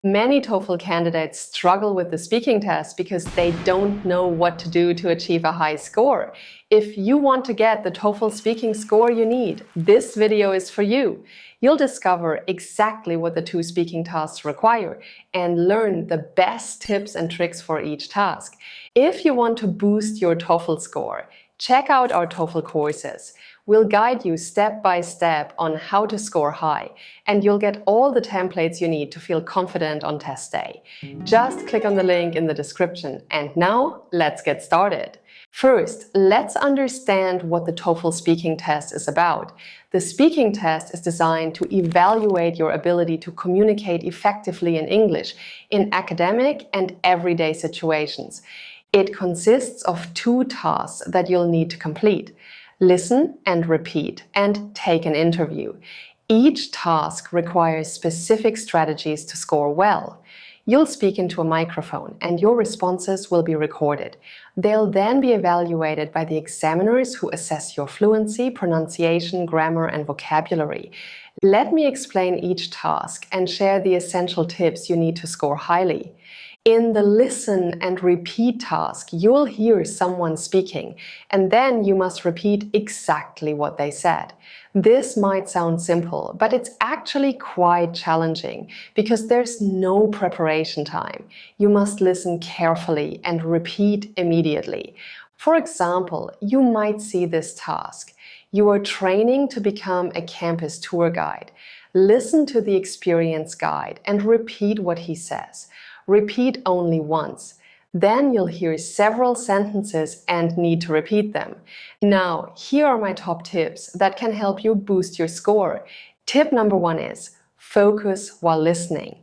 Many TOEFL candidates struggle with the speaking test because they don't know what to do to achieve a high score. If you want to get the TOEFL speaking score you need, this video is for you. You'll discover exactly what the two speaking tasks require and learn the best tips and tricks for each task. If you want to boost your TOEFL score, check out our TOEFL courses. We'll guide you step by step on how to score high, and you'll get all the templates you need to feel confident on test day. Just click on the link in the description. And now, let's get started. First, let's understand what the TOEFL speaking test is about. The speaking test is designed to evaluate your ability to communicate effectively in English in academic and everyday situations. It consists of two tasks that you'll need to complete. Listen and repeat, and take an interview. Each task requires specific strategies to score well. You'll speak into a microphone, and your responses will be recorded. They'll then be evaluated by the examiners who assess your fluency, pronunciation, grammar, and vocabulary. Let me explain each task and share the essential tips you need to score highly. In the listen and repeat task, you'll hear someone speaking, and then you must repeat exactly what they said. This might sound simple, but it's actually quite challenging because there's no preparation time. You must listen carefully and repeat immediately. For example, you might see this task. You are training to become a campus tour guide. Listen to the experienced guide and repeat what he says. Repeat only once. Then you'll hear several sentences and need to repeat them. Now, here are my top tips that can help you boost your score. Tip number 1 is focus while listening.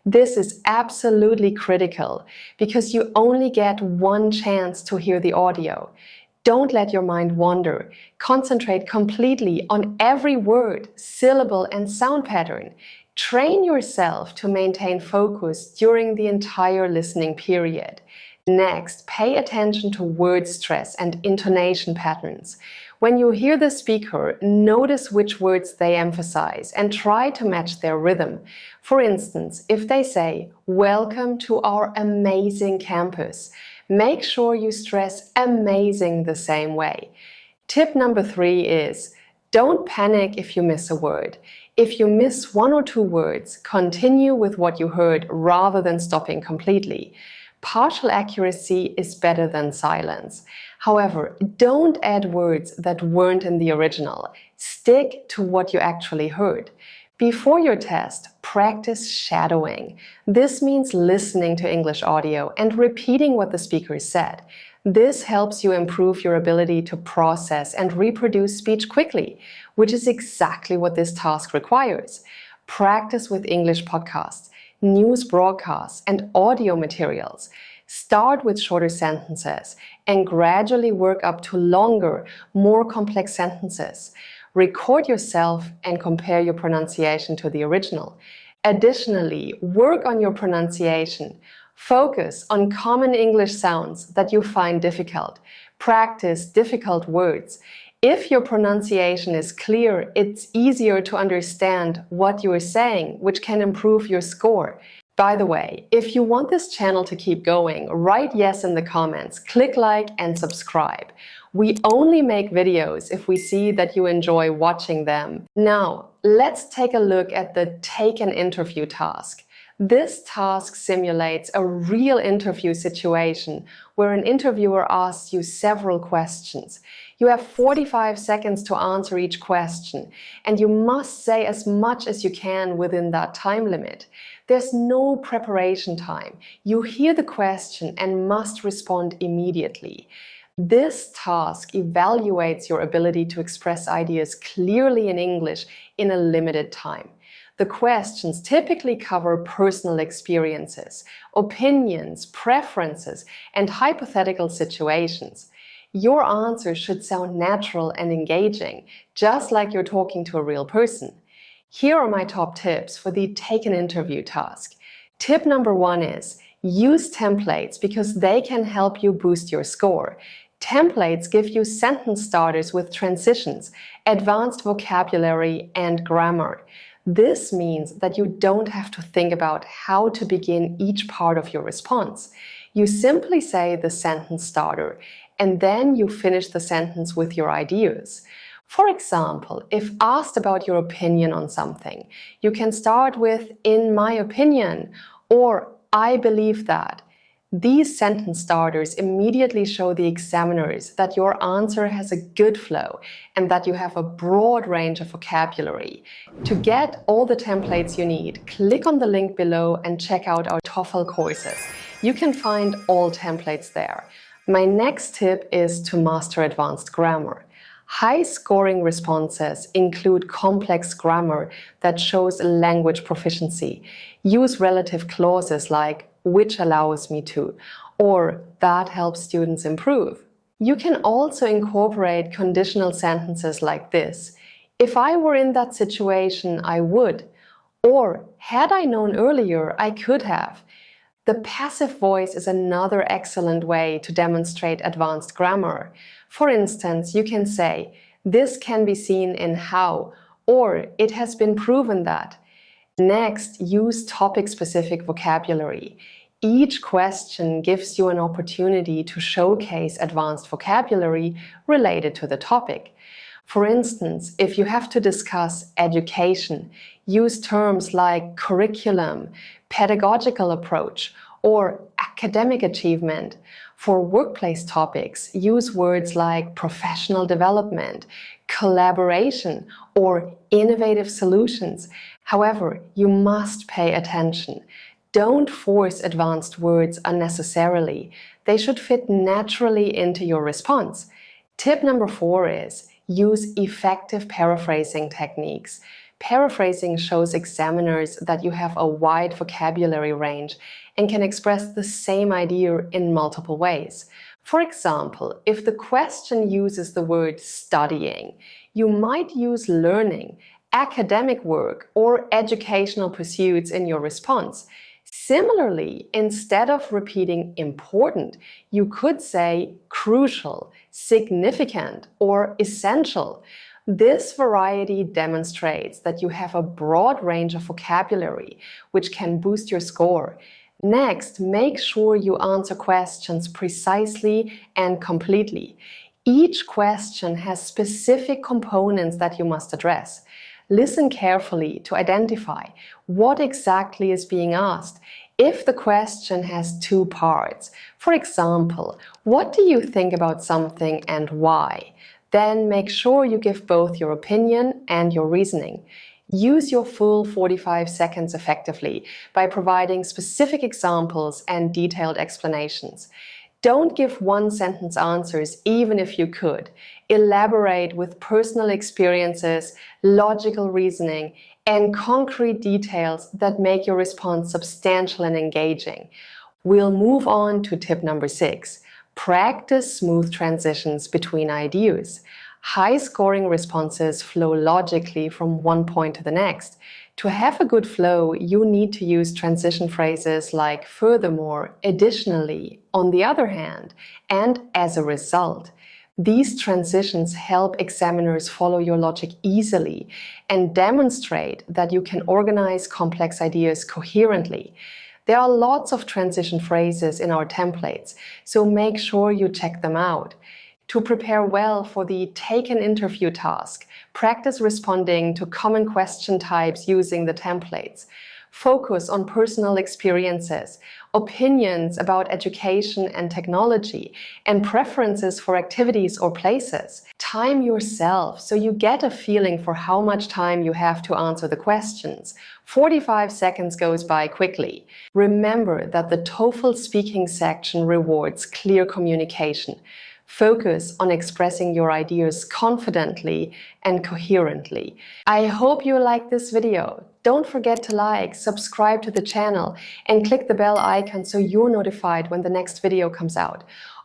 This is absolutely critical because you only get one chance to hear the audio. Don't let your mind wander. Concentrate completely on every word, syllable, and sound pattern. Train yourself to maintain focus during the entire listening period. Next, pay attention to word stress and intonation patterns. When you hear the speaker, notice which words they emphasize and try to match their rhythm. For instance, if they say, "Welcome to our amazing campus," make sure you stress amazing the same way. Tip number 3 is, don't panic if you miss a word. If you miss 1 or 2 words, continue with what you heard rather than stopping completely. Partial accuracy is better than silence. However, don't add words that weren't in the original. Stick to what you actually heard. Before your test, practice shadowing. This means listening to English audio and repeating what the speaker said. This helps you improve your ability to process and reproduce speech quickly, which is exactly what this task requires. Practice with English podcasts, news broadcasts, and audio materials. Start with shorter sentences and gradually work up to longer, more complex sentences. Record yourself and compare your pronunciation to the original. Additionally, work on your pronunciation. Focus on common English sounds that you find difficult. Practice difficult words. If your pronunciation is clear, it's easier to understand what you are saying, which can improve your score. By the way, if you want this channel to keep going, write yes in the comments, click like and subscribe. We only make videos if we see that you enjoy watching them. Now, let's take a look at the take an interview task. This task simulates a real interview situation where an interviewer asks you several questions. You have 45 seconds to answer each question, and you must say as much as you can within that time limit. There's no preparation time. You hear the question and must respond immediately. This task evaluates your ability to express ideas clearly in English in a limited time. The questions typically cover personal experiences, opinions, preferences, and hypothetical situations. Your answers should sound natural and engaging, just like you're talking to a real person. Here are my top tips for the take an interview task. Tip number 1 is use templates because they can help you boost your score. Templates give you sentence starters with transitions, advanced vocabulary, and grammar. This means that you don't have to think about how to begin each part of your response. You simply say the sentence starter, and then you finish the sentence with your ideas. For example, if asked about your opinion on something, you can start with "in my opinion" or "I believe that." These sentence starters immediately show the examiners that your answer has a good flow and that you have a broad range of vocabulary. To get all the templates you need, click on the link below and check out our TOEFL courses. You can find all templates there. My next tip is to master advanced grammar. High-scoring responses include complex grammar that shows language proficiency. Use relative clauses like "which allows me to" or "that helps students improve." You can also incorporate conditional sentences like this: "If I were in that situation, I would," or "had I known earlier, I could have." The passive voice is another excellent way to demonstrate advanced grammar. For instance, you can say, "This can be seen in how," or "it has been proven that." Next, use topic-specific vocabulary. Each question gives you an opportunity to showcase advanced vocabulary related to the topic. For instance, if you have to discuss education, use terms like curriculum, pedagogical approach, or academic achievement. For workplace topics, use words like professional development, collaboration, or innovative solutions. However, you must pay attention. Don't force advanced words unnecessarily. They should fit naturally into your response. Tip number 4 is use effective paraphrasing techniques. Paraphrasing shows examiners that you have a wide vocabulary range and can express the same idea in multiple ways. For example, if the question uses the word studying, you might use learning, academic work, or educational pursuits in your response. Similarly, instead of repeating important, you could say crucial, significant, or essential. This variety demonstrates that you have a broad range of vocabulary, which can boost your score. Next, make sure you answer questions precisely and completely. Each question has specific components that you must address. Listen carefully to identify what exactly is being asked. If the question has 2 parts, for example, "What do you think about something and why?" then make sure you give both your opinion and your reasoning. Use your full 45 seconds effectively by providing specific examples and detailed explanations. Don't give one-sentence answers even if you could. Elaborate with personal experiences, logical reasoning, and concrete details that make your response substantial and engaging. We'll move on to tip number 6. Practice smooth transitions between ideas. High-scoring responses flow logically from one point to the next. To have a good flow, you need to use transition phrases like "furthermore," "additionally," "on the other hand," and "as a result." These transitions help examiners follow your logic easily and demonstrate that you can organize complex ideas coherently. There are lots of transition phrases in our templates, so make sure you check them out. To prepare well for the Take an Interview task, practice responding to common question types using the templates. Focus on personal experiences, opinions about education and technology, and preferences for activities or places. Time yourself so you get a feeling for how much time you have to answer the questions. 45 seconds goes by quickly. Remember that the TOEFL Speaking section rewards clear communication. Focus on expressing your ideas confidently and coherently. I hope you liked this video. Don't forget to like, subscribe to the channel, and click the bell icon so you're notified when the next video comes out.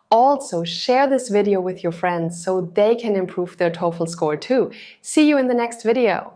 Also, share this video with your friends so they can improve their TOEFL score too. See you in the next video.